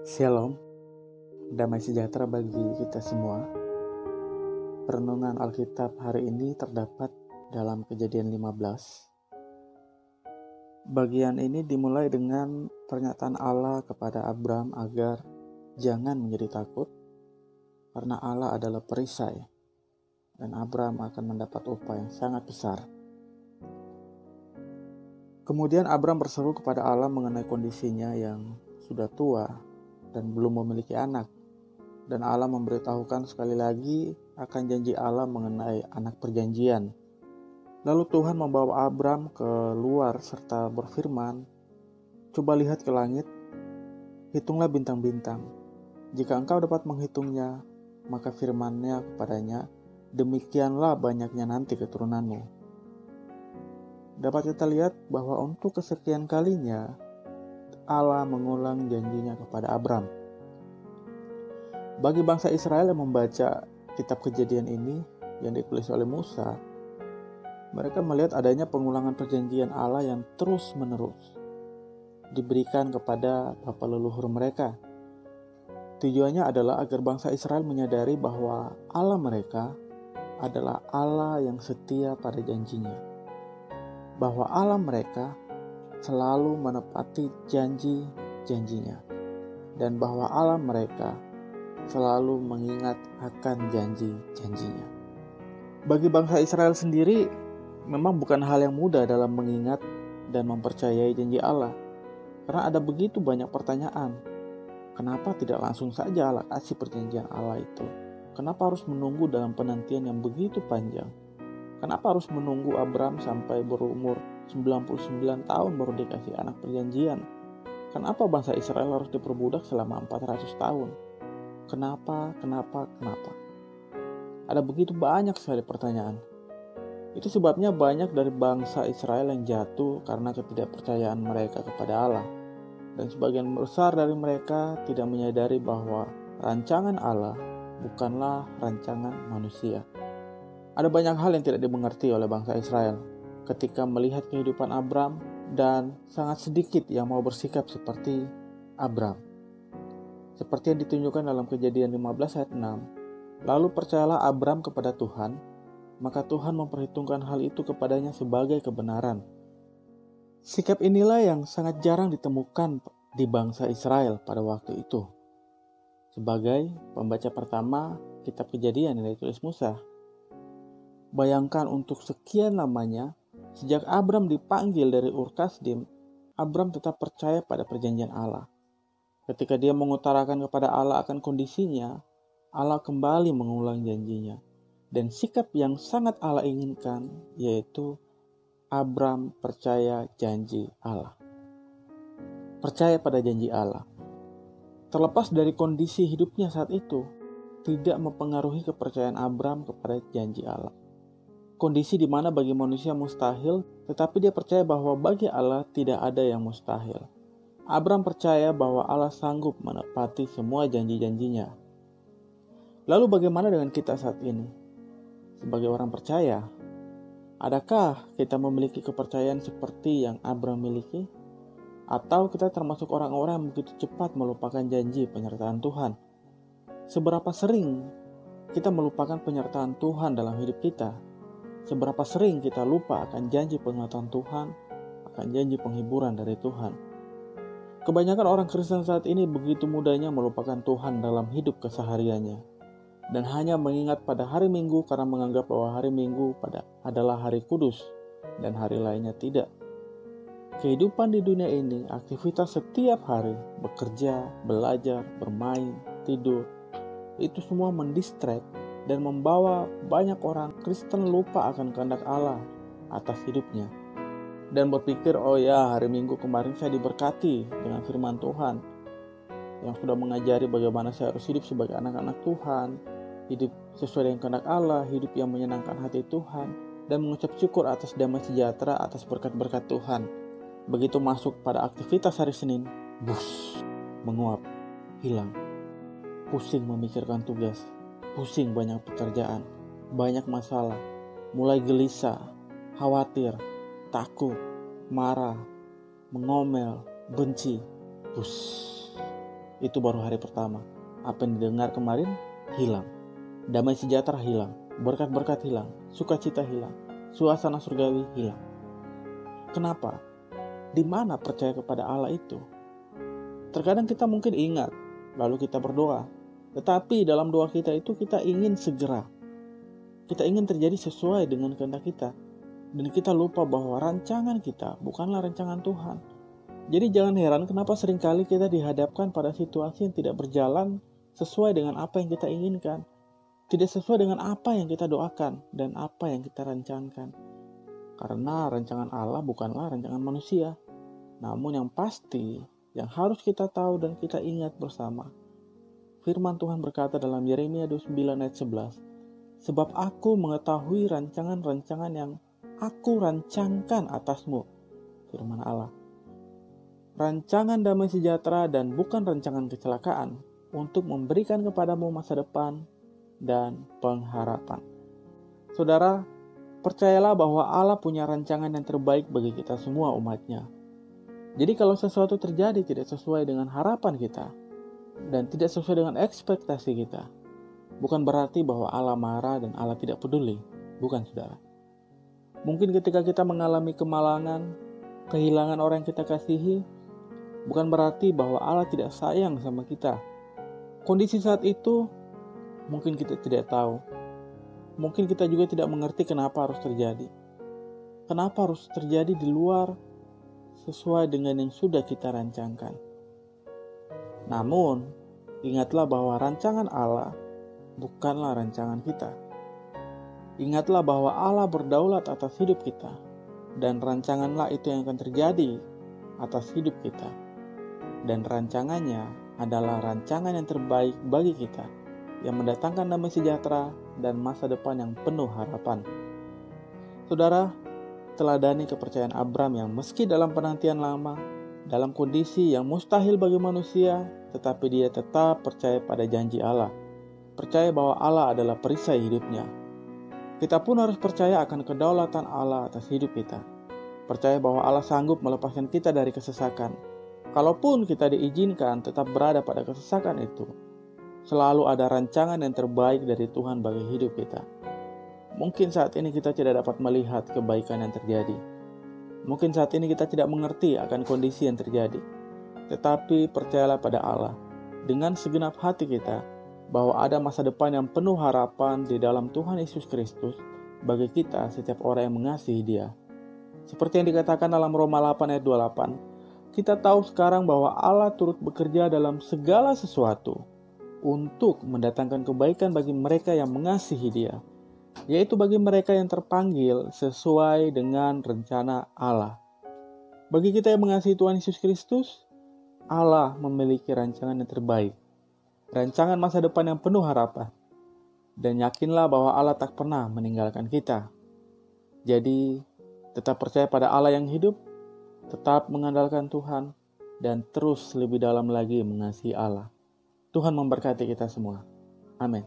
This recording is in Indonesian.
Shalom, damai sejahtera bagi kita semua. Perenungan Alkitab hari ini terdapat dalam Kejadian 15. Bagian ini dimulai dengan pernyataan Allah kepada Abram agar jangan menjadi takut, karena Allah adalah perisai, dan Abram akan mendapat upah yang sangat besar. Kemudian Abram berseru kepada Allah mengenai kondisinya yang sudah tua dan belum memiliki anak. Dan Allah memberitahukan sekali lagi akan janji Allah mengenai anak perjanjian. Lalu Tuhan membawa Abram keluar serta berfirman, "Coba lihat ke langit, hitunglah bintang-bintang. Jika engkau dapat menghitungnya, maka firman-Nya kepadanya, demikianlah banyaknya nanti keturunanmu." Dapat kita lihat bahwa untuk kesekian kalinya Allah mengulang janjinya kepada Abram. Bagi bangsa Israel yang membaca kitab Kejadian ini yang ditulis oleh Musa, mereka melihat adanya pengulangan perjanjian Allah yang terus-menerus diberikan kepada bapa leluhur mereka. Tujuannya adalah agar bangsa Israel menyadari bahwa Allah mereka adalah Allah yang setia pada janjinya, bahwa Allah mereka selalu menepati janji-janjinya, dan bahwa Allah mereka selalu mengingat akan janji-janjinya. Bagi bangsa Israel sendiri, memang bukan hal yang mudah dalam mengingat dan mempercayai janji Allah, karena ada begitu banyak pertanyaan. Kenapa tidak langsung saja Allah kasih perjanjian Allah itu? Kenapa harus menunggu dalam penantian yang begitu panjang? Kenapa harus menunggu Abram sampai berumur 99 tahun baru dikasih anak perjanjian? Kenapa bangsa Israel harus diperbudak selama 400 tahun? Kenapa? Ada begitu banyak sekali pertanyaan. Itu sebabnya banyak dari bangsa Israel yang jatuh karena ketidakpercayaan mereka kepada Allah. Dan sebagian besar dari mereka tidak menyadari bahwa rancangan Allah bukanlah rancangan manusia. Ada banyak hal yang tidak dimengerti oleh bangsa Israel ketika melihat kehidupan Abram, dan sangat sedikit yang mau bersikap seperti Abram. Seperti yang ditunjukkan dalam Kejadian 15 ayat 6. Lalu percayalah Abram kepada Tuhan, maka Tuhan memperhitungkan hal itu kepadanya sebagai kebenaran. Sikap inilah yang sangat jarang ditemukan di bangsa Israel pada waktu itu. Sebagai pembaca pertama kitab Kejadian yang ditulis Musa, bayangkan untuk sekian lamanya, sejak Abram dipanggil dari Ur Kasdim, Abram tetap percaya pada perjanjian Allah. Ketika dia mengutarakan kepada Allah akan kondisinya, Allah kembali mengulang janjinya. Dan sikap yang sangat Allah inginkan, yaitu Abram percaya janji Allah. Percaya pada janji Allah. Terlepas dari kondisi hidupnya saat itu, tidak mempengaruhi kepercayaan Abram kepada janji Allah. Kondisi di mana bagi manusia mustahil, tetapi dia percaya bahwa bagi Allah tidak ada yang mustahil. Abram percaya bahwa Allah sanggup menepati semua janji-janjinya. Lalu bagaimana dengan kita saat ini? Sebagai orang percaya, adakah kita memiliki kepercayaan seperti yang Abram miliki? Atau kita termasuk orang-orang yang begitu cepat melupakan janji penyertaan Tuhan? Seberapa sering kita melupakan penyertaan Tuhan dalam hidup kita? Seberapa sering kita lupa akan janji penguatan Tuhan, akan janji penghiburan dari Tuhan? Kebanyakan orang Kristen saat ini begitu mudahnya melupakan Tuhan dalam hidup kesehariannya, dan hanya mengingat pada hari Minggu karena menganggap bahwa hari Minggu adalah hari kudus, dan hari lainnya tidak. Kehidupan di dunia ini, aktivitas setiap hari, bekerja, belajar, bermain, tidur, itu semua mendistract dan membawa banyak orang Kristen lupa akan kehendak Allah atas hidupnya. Dan berpikir, oh ya, hari Minggu kemarin saya diberkati dengan firman Tuhan yang sudah mengajari bagaimana saya harus hidup sebagai anak-anak Tuhan, hidup sesuai dengan kehendak Allah, hidup yang menyenangkan hati Tuhan, dan mengucap syukur atas damai sejahtera, atas berkat-berkat Tuhan. Begitu masuk pada aktivitas hari Senin, menguap, hilang, pusing memikirkan tugas, pusing banyak pekerjaan, banyak masalah, mulai gelisah, khawatir, takut, marah, mengomel, benci. itu baru hari pertama. Apa yang didengar kemarin hilang. Damai sejahtera hilang, berkat-berkat hilang, sukacita hilang, suasana surgawi hilang. Kenapa? Di mana percaya kepada Allah itu? Terkadang kita mungkin ingat, lalu kita berdoa. Tetapi dalam doa kita itu kita ingin segera. Kita ingin terjadi sesuai dengan kehendak kita. Dan kita lupa bahwa rancangan kita bukanlah rancangan Tuhan. Jadi jangan heran kenapa seringkali kita dihadapkan pada situasi yang tidak berjalan sesuai dengan apa yang kita inginkan. Tidak sesuai dengan apa yang kita doakan dan apa yang kita rancangkan. Karena rancangan Allah bukanlah rancangan manusia. Namun yang pasti, yang harus kita tahu dan kita ingat bersama, firman Tuhan berkata dalam Yeremia 29 ayat 11, "Sebab aku mengetahui rancangan-rancangan yang aku rancangkan atasmu." Firman Allah. Rancangan damai sejahtera dan bukan rancangan kecelakaan untuk memberikan kepadamu masa depan dan pengharapan. Saudara, percayalah bahwa Allah punya rancangan yang terbaik bagi kita semua umatnya. Jadi kalau sesuatu terjadi tidak sesuai dengan harapan kita dan tidak sesuai dengan ekspektasi kita, bukan berarti bahwa Allah marah dan Allah tidak peduli. Bukan, saudara. Mungkin ketika kita mengalami kemalangan, kehilangan orang yang kita kasihi, bukan berarti bahwa Allah tidak sayang sama kita. Kondisi saat itu mungkin kita tidak tahu. Mungkin kita juga tidak mengerti kenapa harus terjadi. Kenapa harus terjadi di luar sesuai dengan yang sudah kita rancangkan. Namun, ingatlah bahwa rancangan Allah bukanlah rancangan kita. Ingatlah bahwa Allah berdaulat atas hidup kita, dan rancanganlah itu yang akan terjadi atas hidup kita. Dan rancangannya adalah rancangan yang terbaik bagi kita, yang mendatangkan damai sejahtera dan masa depan yang penuh harapan. Saudara, teladani kepercayaan Abram yang meski dalam penantian lama, dalam kondisi yang mustahil bagi manusia, tetapi dia tetap percaya pada janji Allah. Percaya bahwa Allah adalah perisai hidupnya. Kita pun harus percaya akan kedaulatan Allah atas hidup kita. Percaya bahwa Allah sanggup melepaskan kita dari kesesakan. Kalaupun kita diizinkan tetap berada pada kesesakan itu, selalu ada rancangan yang terbaik dari Tuhan bagi hidup kita. Mungkin saat ini kita tidak dapat melihat kebaikan yang terjadi. Mungkin saat ini kita tidak mengerti akan kondisi yang terjadi. Tetapi percayalah pada Allah dengan segenap hati kita bahwa ada masa depan yang penuh harapan di dalam Tuhan Yesus Kristus bagi kita setiap orang yang mengasihi Dia. Seperti yang dikatakan dalam Roma 8 ayat 28, kita tahu sekarang bahwa Allah turut bekerja dalam segala sesuatu untuk mendatangkan kebaikan bagi mereka yang mengasihi Dia, yaitu bagi mereka yang terpanggil sesuai dengan rencana Allah. Bagi kita yang mengasihi Tuhan Yesus Kristus, Allah memiliki rancangan yang terbaik, rancangan masa depan yang penuh harapan, dan yakinlah bahwa Allah tak pernah meninggalkan kita. Jadi, tetap percaya pada Allah yang hidup, tetap mengandalkan Tuhan, dan terus lebih dalam lagi mengasihi Allah. Tuhan memberkati kita semua. Amin.